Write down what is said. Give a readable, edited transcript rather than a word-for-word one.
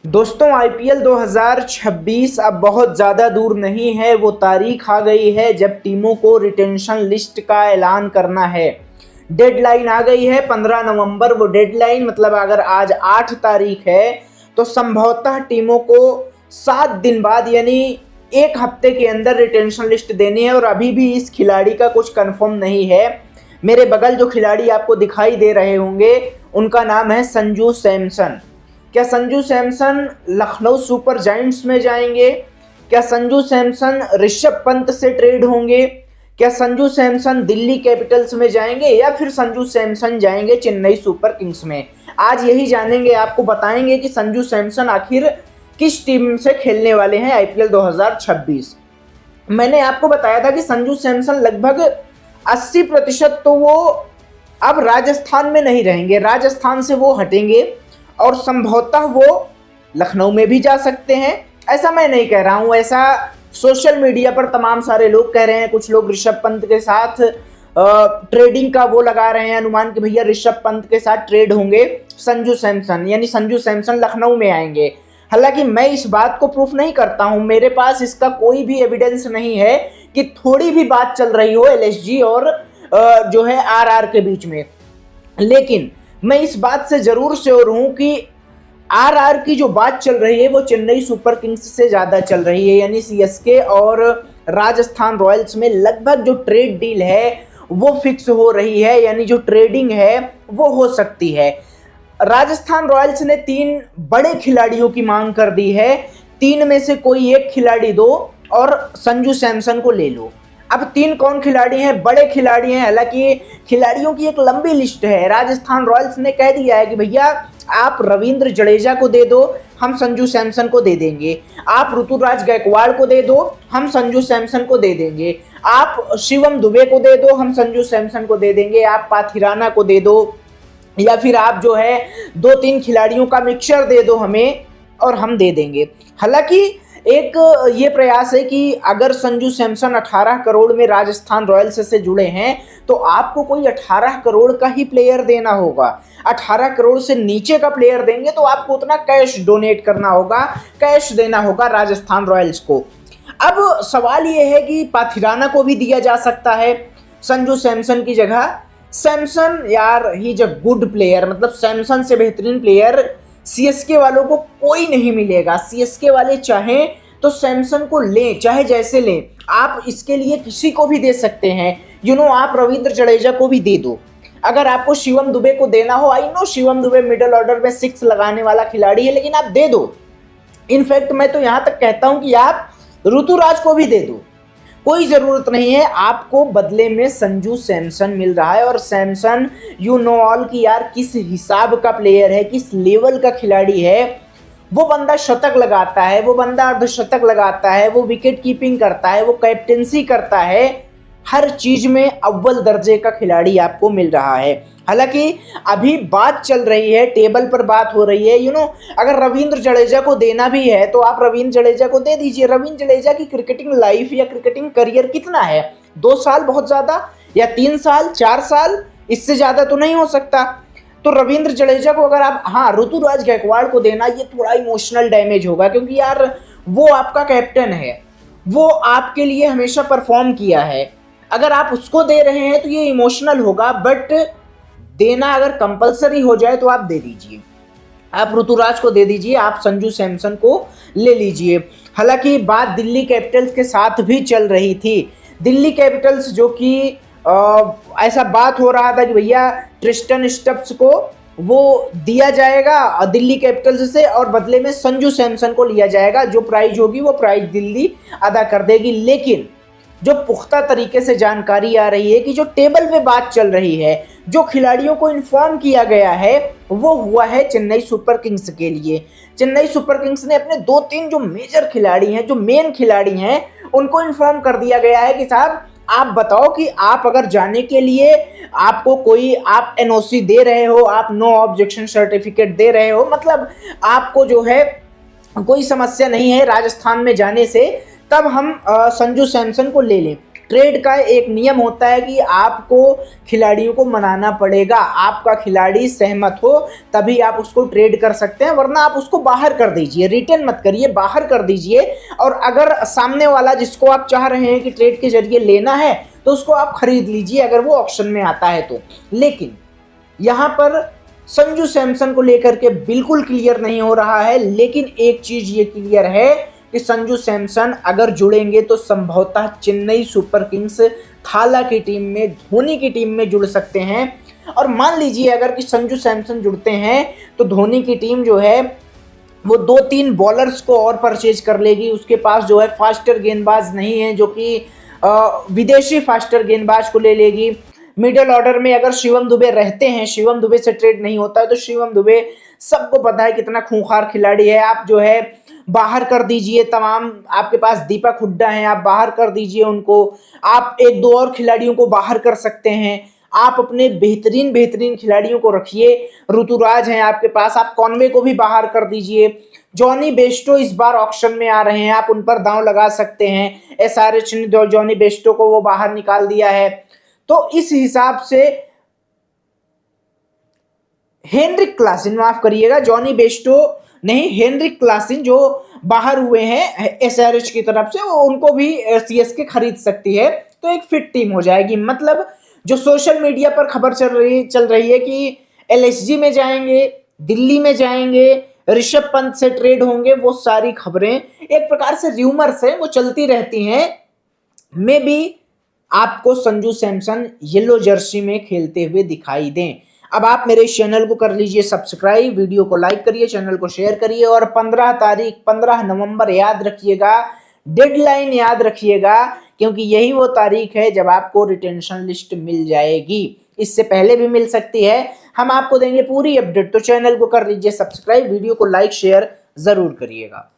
दोस्तों आईपीएल 2026 अब बहुत ज़्यादा दूर नहीं है। वो तारीख आ गई है जब टीमों को रिटेंशन लिस्ट का ऐलान करना है। डेडलाइन आ गई है 15 नवंबर। वो डेडलाइन मतलब अगर आज 8 तारीख है तो संभवतः टीमों को 7 दिन बाद यानी एक हफ्ते के अंदर रिटेंशन लिस्ट देनी है। और अभी भी इस खिलाड़ी का कुछ कंफर्म नहीं है। मेरे बगल जो खिलाड़ी आपको दिखाई दे रहे होंगे उनका नाम है संजू सैमसन। क्या संजू सैमसन लखनऊ सुपर जायंट्स में जाएंगे? क्या संजू सैमसन ऋषभ पंत से ट्रेड होंगे? क्या संजू सैमसन दिल्ली कैपिटल्स में जाएंगे या फिर संजू सैमसन जाएंगे चेन्नई सुपर किंग्स में? आज यही जानेंगे, आपको बताएंगे कि संजू सैमसन आखिर किस टीम से खेलने वाले हैं आईपीएल 2026। मैंने आपको बताया था कि संजू सैमसन लगभग 80% तो वो अब राजस्थान में नहीं रहेंगे, राजस्थान से वो हटेंगे और संभवतः वो लखनऊ में भी जा सकते हैं। ऐसा मैं नहीं कह रहा हूं, ऐसा सोशल मीडिया पर तमाम सारे लोग कह रहे हैं। कुछ लोग ऋषभ पंत के साथ ट्रेडिंग का वो लगा रहे हैं अनुमान कि भैया ऋषभ पंत के साथ ट्रेड होंगे संजू सैमसन, यानी संजू सैमसन लखनऊ में आएंगे। हालांकि मैं इस बात को प्रूफ नहीं करता हूं, मेरे पास इसका कोई भी एविडेंस नहीं है कि थोड़ी भी बात चल रही हो एलएसजी और जो है आरआर के बीच में। लेकिन मैं इस बात से जरूर श्योर हूं कि आरआर की जो बात चल रही है वो चेन्नई सुपर किंग्स से ज्यादा चल रही है, यानी सीएसके और राजस्थान रॉयल्स में लगभग जो ट्रेड डील है वो फिक्स हो रही है, यानी जो ट्रेडिंग है वो हो सकती है। राजस्थान रॉयल्स ने 3 बड़े खिलाड़ियों की मांग कर दी है। 3 में से कोई एक खिलाड़ी दो और संजू सैमसन को ले लो। अब 3 कौन खिलाड़ी हैं? बड़े खिलाड़ी हैं। हालांकि खिलाड़ियों की एक लंबी लिस्ट है। राजस्थान रॉयल्स ने कह दिया है कि भैया आप रविंद्र जडेजा को दे दो, हम संजू सैमसन को दे देंगे। आप ऋतुराज गायकवाड़ को दे दो, हम संजू सैमसन को दे देंगे। आप शिवम दुबे को दे दो, हम संजू सैमसन को दे देंगे। आप पाथिराना को दे दो या फिर आप जो है 2-3 खिलाड़ियों का मिक्सचर दे दो हमें और हम दे देंगे। हालांकि एक ये प्रयास है कि अगर संजू सैमसन 18 करोड़ में राजस्थान रॉयल्स से जुड़े हैं तो आपको कोई 18 करोड़ का ही प्लेयर देना होगा। 18 करोड़ से नीचे का प्लेयर देंगे तो आपको उतना कैश डोनेट करना होगा, कैश देना होगा राजस्थान रॉयल्स को। अब सवाल ये है कि पाथिराना को भी दिया जा सकता है संजू सैमसन की जगह। सैमसन यार he is a good player, मतलब सैमसन से बेहतरीन प्लेयर सीएसके वालों को कोई नहीं मिलेगा। सीएसके वाले चाहें तो सैमसन को लें, चाहे जैसे लें। आप इसके लिए किसी को भी दे सकते हैं। आप रविंद्र जडेजा को भी दे दो। अगर आपको शिवम दुबे को देना हो, I know Shivam Dubey middle order में 6 लगाने वाला खिलाड़ी है, लेकिन आप दे दो। इनफैक्ट मैं तो यहां तक कहता हूं कि आप ऋतुराज को भी दे दो, कोई जरूरत नहीं है। आपको बदले में संजू सैमसन मिल रहा है और सैमसन यू नो ऑल कि यार किस हिसाब का प्लेयर है, किस लेवल का खिलाड़ी है। वो बंदा शतक लगाता है, वो बंदा अर्धशतक लगाता है, वो विकेट कीपिंग करता है, वो कैप्टेंसी करता है। हर चीज में अव्वल दर्जे का खिलाड़ी आपको मिल रहा है। हालांकि अभी बात चल रही है, टेबल पर बात हो रही है अगर रविंद्र जडेजा को देना भी है तो आप रविंद्र जडेजा को दे दीजिए। रविंद्र जडेजा की क्रिकेटिंग लाइफ या क्रिकेटिंग करियर कितना है? 2 साल बहुत ज्यादा, या 3 साल 4 साल, इससे ज्यादा तो नहीं हो सकता। तो रविंद्र जडेजा को अगर आप, हाँ ऋतुराज गायकवाड़ को देना ये थोड़ा इमोशनल डैमेज होगा, क्योंकि यार वो आपका कैप्टन है, वो आपके लिए हमेशा परफॉर्म किया है। अगर आप उसको दे रहे हैं तो ये इमोशनल होगा, बट देना अगर कंपलसरी हो जाए तो आप दे दीजिए। आप ऋतुराज को दे दीजिए, आप संजू सैमसन को ले लीजिए। हालांकि बात दिल्ली कैपिटल्स के साथ भी चल रही थी। दिल्ली कैपिटल्स जो कि ऐसा बात हो रहा था कि भैया ट्रिस्टन स्टब्स को वो दिया जाएगा दिल्ली कैपिटल्स से और बदले में संजू सैमसन को लिया जाएगा। जो प्राइस होगी वो प्राइस दिल्ली अदा कर देगी। लेकिन जो पुख्ता तरीके से जानकारी आ रही है कि जो टेबल पे बात चल रही है, जो खिलाड़ियों को इन्फॉर्म किया गया है, वो हुआ है चेन्नई सुपर किंग्स के लिए। चेन्नई सुपर किंग्स ने अपने 2-3 जो मेजर खिलाड़ी हैं, जो मेन खिलाड़ी हैं, उनको इन्फॉर्म कर दिया गया है कि साहब आप बताओ कि आप अगर जाने के लिए आपको कोई आप एनओसी दे रहे हो, आप नो ऑब्जेक्शन सर्टिफिकेट दे रहे हो, मतलब आपको जो है कोई समस्या नहीं है राजस्थान में जाने से, तब हम संजू सैमसन को ले लें। ट्रेड का एक नियम होता है कि आपको खिलाड़ियों को मनाना पड़ेगा, आपका खिलाड़ी सहमत हो तभी आप उसको ट्रेड कर सकते हैं, वरना आप उसको बाहर कर दीजिए, रिटेन मत करिए, बाहर कर दीजिए। और अगर सामने वाला जिसको आप चाह रहे हैं कि ट्रेड के जरिए लेना है तो उसको आप खरीद लीजिए अगर वो ऑक्शन में आता है तो। लेकिन यहाँ पर संजू सैमसन को लेकर के बिल्कुल क्लियर नहीं हो रहा है, लेकिन एक चीज ये क्लियर है कि संजू सैमसन अगर जुड़ेंगे तो संभवतः चेन्नई सुपर किंग्स थाला की टीम में, धोनी की टीम में जुड़ सकते हैं। और मान लीजिए अगर कि संजू सैमसन जुड़ते हैं तो धोनी की टीम जो है वो 2-3 बॉलर्स को और परचेज कर लेगी। उसके पास जो है फास्टर गेंदबाज नहीं है, जो कि विदेशी फास्टर गेंदबाज को ले लेगी। मिडिल ऑर्डर में अगर शिवम दुबे रहते हैं, शिवम दुबे से ट्रेड नहीं होता है तो शिवम दुबे सबको पता है कितना खूंखार खिलाड़ी है, आप जो है बाहर कर दीजिए तमाम। आपके पास दीपक हुड्डा हैं, आप बाहर कर दीजिए उनको, आप 1-2 और खिलाड़ियों को बाहर कर सकते हैं। आप अपने बेहतरीन खिलाड़ियों को रखिए, ऋतुराज हैं आपके पास, आप कॉनवे को भी बाहर कर दीजिए। जॉनी बेस्टो इस बार ऑक्शन में आ रहे हैं, आप उन पर दांव लगा सकते हैं। एसआरएच ने जॉनी बेस्टो को वो बाहर निकाल दिया है। तो इस हिसाब से हेनरिक क्लासन, माफ करिएगा, जॉनी बेस्टो नहीं, हेनरिक क्लासन जो बाहर हुए हैं एसआरएच की तरफ से, वो उनको भी सीएसके खरीद सकती है। तो एक फिट टीम हो जाएगी। मतलब जो सोशल मीडिया पर खबर चल रही है कि एलएसजी में जाएंगे, दिल्ली में जाएंगे, ऋषभ पंत से ट्रेड होंगे, वो सारी खबरें एक प्रकार से र्यूमर्स हैं, वो चलती रहती हैं। मे बी आपको संजू सैमसन येलो जर्सी में खेलते हुए दिखाई दें। अब आप मेरे चैनल को कर लीजिए सब्सक्राइब, वीडियो को लाइक करिए, चैनल को शेयर करिए और 15 नवंबर याद रखिएगा, डेडलाइन याद रखिएगा, क्योंकि यही वो तारीख है जब आपको रिटेंशन लिस्ट मिल जाएगी। इससे पहले भी मिल सकती है, हम आपको देंगे पूरी अपडेट। तो चैनल को कर लीजिए सब्सक्राइब, वीडियो को लाइक शेयर जरूर करिएगा।